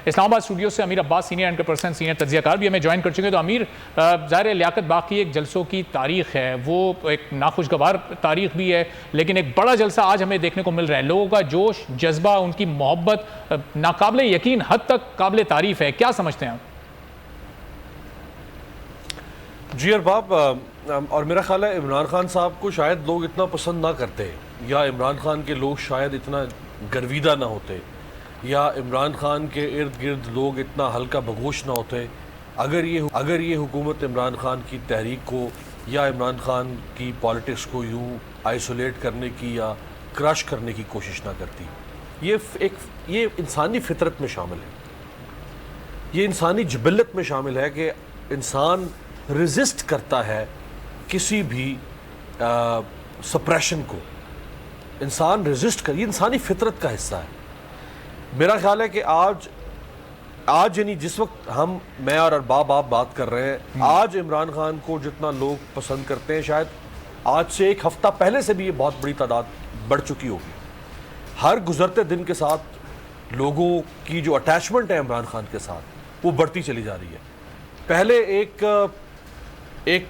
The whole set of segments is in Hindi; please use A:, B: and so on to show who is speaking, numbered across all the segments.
A: इस्लामाबाद स्टूडियो से Amir Abbas senior anchor person senior तज्जियाकार भी हमें ज्वाइन कर चुके हैं। तो अमीर, ज़ाहिर लियाकत बाकी एक जलसों की तारीख है, वो एक नाखुशगवार तारीख भी है, लेकिन एक बड़ा जलसा आज हमें देखने को मिल रहा है। लोगों का जोश, जज्बा, उनकी मोहब्बत नाकाबिले यकीन हद तक काबिले तारीफ है। क्या समझते हैं आप?
B: जी अरबाब, और मेरा ख्याल है इमरान खान साहब को शायद लोग इतना पसंद ना करते, या इमरान खान के लोग शायद इतना गर्विदा ना होते, या इमरान खान के इर्द गिर्द लोग इतना हल्का बगोश ना होते अगर ये हुकूमत इमरान खान की तहरीक को या इमरान खान की पॉलिटिक्स को यूँ आइसोलेट करने की या क्रश करने की कोशिश ना करती। ये इंसानी फितरत में शामिल है, ये इंसानी जबिलत में शामिल है कि इंसान रेजिस्ट करता है किसी भी सप्रेशन को। इंसान रेजिस्ट कर, ये इंसानी फितरत का हिस्सा है। मेरा ख्याल है कि आज यानी जिस वक्त मैं और अरबाब आप बात कर रहे हैं, आज इमरान खान को जितना लोग पसंद करते हैं, शायद आज से एक हफ्ता पहले से भी ये बहुत बड़ी तादाद बढ़ चुकी होगी। हर गुजरते दिन के साथ लोगों की जो अटैचमेंट है इमरान खान के साथ, वो बढ़ती चली जा रही है। पहले एक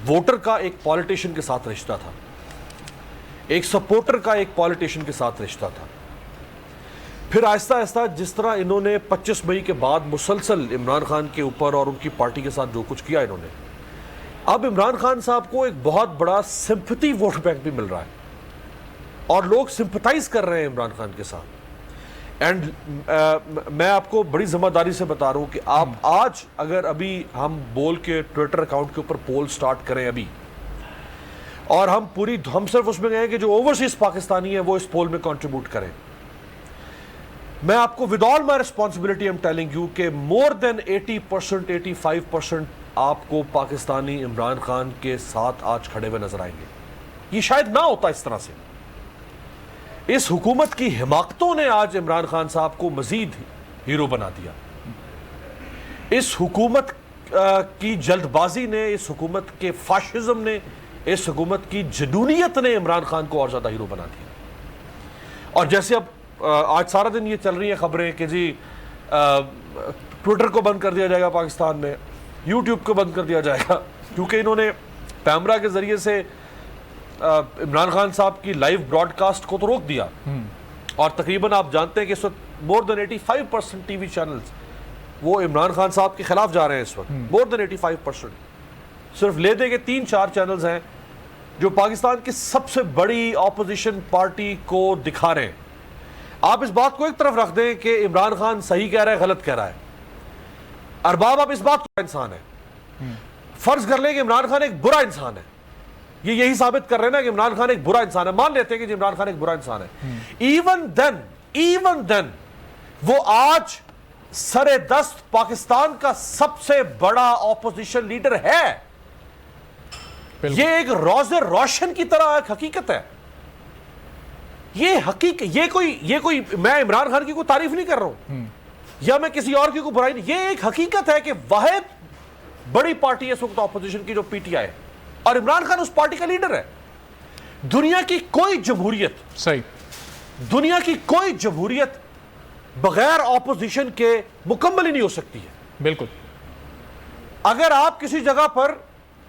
B: वोटर का एक पॉलिटिशियन के साथ रिश्ता था, एक सपोर्टर का एक पॉलिटिशियन के साथ रिश्ता था। फिर आहिस्ता आहिस्ता जिस तरह इन्होंने 25 मई के बाद मुसलसल इमरान खान के ऊपर और उनकी पार्टी के साथ जो कुछ किया इन्होंने, अब इमरान खान साहब को एक बहुत बड़ा सिंपैथी वोट बैंक भी मिल रहा है और लोग सिंपथाइज कर रहे हैं इमरान खान के साथ। एंड मैं आपको बड़ी जिम्मेदारी से बता रहा हूं कि आप आज अगर अभी हम बोल के ट्विटर अकाउंट के ऊपर पोल स्टार्ट करें अभी, और हम सिर्फ उसमें गए कि जो ओवरसीज पाकिस्तानी है वो इस पोल में कंट्रीब्यूट करें, मैं आपको with all my responsibility I am telling you कि मोर देन 80%, 85% आपको पाकिस्तानी इमरान खान के साथ आज खड़े हुए नजर आएंगे। ये शायद ना होता इस तरह से। इस हुकूमत की हिमाकतों ने आज इमरान खान साहब को मजीद हीरो बना दिया। इस हुकूमत की जल्दबाजी ने, इस हुकूमत के फाशिज्म ने, इस हुकूमत की जुनूनियत ने इमरान खान को और ज्यादा हीरो बना दिया। और जैसे अब आज सारा दिन ये चल रही है खबरें कि जी ट्विटर को बंद कर दिया जाएगा पाकिस्तान में, यूट्यूब को बंद कर दिया जाएगा, क्योंकि इन्होंने पैमरा के जरिए से इमरान खान साहब की लाइव ब्रॉडकास्ट को तो रोक दिया। और तकरीबन आप जानते हैं कि इस वक्त मोर देन 85% टीवी चैनल्स वो इमरान खान साहब के खिलाफ जा रहे हैं इस वक्त। More than 85%। सिर्फ ले दे के 3-4 चैनल्स हैं जो पाकिस्तान की सबसे बड़ी ऑपोजिशन पार्टी को दिखा रहे हैं। आप इस बात को एक तरफ रख दें कि इमरान खान सही कह रहा है, गलत कह रहा है। अरबाब, आप इस बात को इंसान है, फर्ज कर लें कि इमरान खान एक बुरा इंसान है, ये यही साबित कर रहे हैं ना कि इमरान खान एक बुरा इंसान है, मान लेते हैं कि इमरान खान एक बुरा इंसान है। इवन देन वो आज सरे दस्त पाकिस्तान का सबसे बड़ा ऑपोजिशन लीडर है। ये एक रोज़े रोशन की तरह एक हकीकत है। ये कोई मैं इमरान खान की कोई तारीफ नहीं कर रहा हूं या मैं किसी और की कोई बुराई नहीं, ये एक हकीकत है कि वाहिद बड़ी पार्टी है इस वक्त ऑपोजिशन की जो पीटीआई है, और इमरान खान उस पार्टी का लीडर है। दुनिया की कोई जमहूरियत बगैर ऑपोजिशन के मुकम्मल ही नहीं हो सकती है।
A: बिल्कुल।
B: अगर आप किसी जगह पर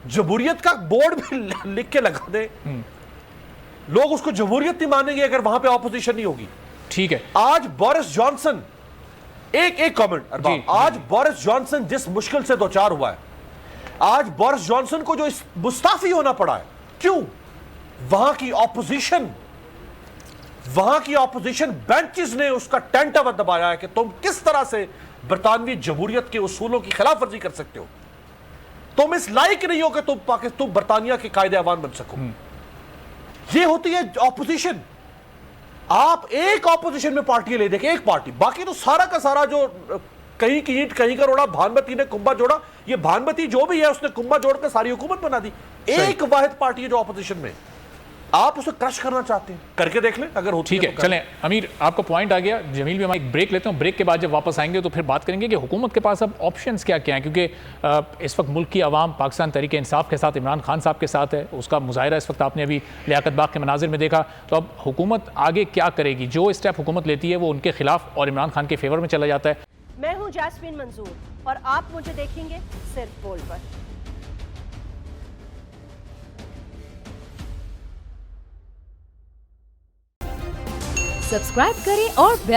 B: जमहूरियत का बोर्ड भी लिख के लगा दें, लोग उसको जमहूरियत नहीं मानेंगे अगर वहां पे ऑपोजिशन नहीं होगी।
A: ठीक है।
B: आज बोरिस जॉनसन, एक कमेंट, आज बोरिस जॉनसन जिस मुश्किल से दो चार हुआ है, आज बोरिस जॉनसन को जो मुस्ताफी होना पड़ा है, क्यों? वहां की ऑपोजिशन बेंचेस ने उसका टेंटा दबाया है कि तुम किस तरह से बरतानवी जमहूरियत के उसूलों की खिलाफ वर्जी कर सकते हो, तुम इस लायक नहीं हो कि तुम बरतानिया के कायदे अवान बन सको। ये होती है ऑपोजिशन। आप एक ऑपोजिशन में पार्टी ले देखें, एक पार्टी, बाकी तो सारा का सारा जो कहीं की ईंट कहीं का रोड़ा, भानमती ने कुंभा जोड़ा, ये भानमती जो भी है उसने कुंभा जोड़कर सारी हुकूमत बना दी। एक वाहिद पार्टी है जो ऑपोजिशन में। आप उसे क्रश करना चाहते हैं, करके देख लें अगर होती
A: ठीक है,
B: तो
A: चलें अमीर, आपको पॉइंट आ गया। जमील भी, हम एक ब्रेक लेते हैं, ब्रेक के बाद जब वापस आएंगे तो फिर बात करेंगे कि हुकूमत के पास अब ऑप्शंस क्या क्या हैं, क्योंकि इस वक्त मुल्क की आवाम पाकिस्तान तहरीक इंसाफ के साथ, इमरान खान साहब के साथ है। उसका मुजाहिरा इस वक्त आपने अभी लियाकत बाग के मनाजिर में देखा। तो अब हुकूमत आगे क्या करेगी? जो स्टेप हुकूमत लेती है वो उनके खिलाफ और इमरान खान के फेवर में चला जाता है।
C: मैं हूं जैस्मीन मंजूर और आप मुझे देखेंगे सिर्फ बोल पर।
D: सब्सक्राइब करें और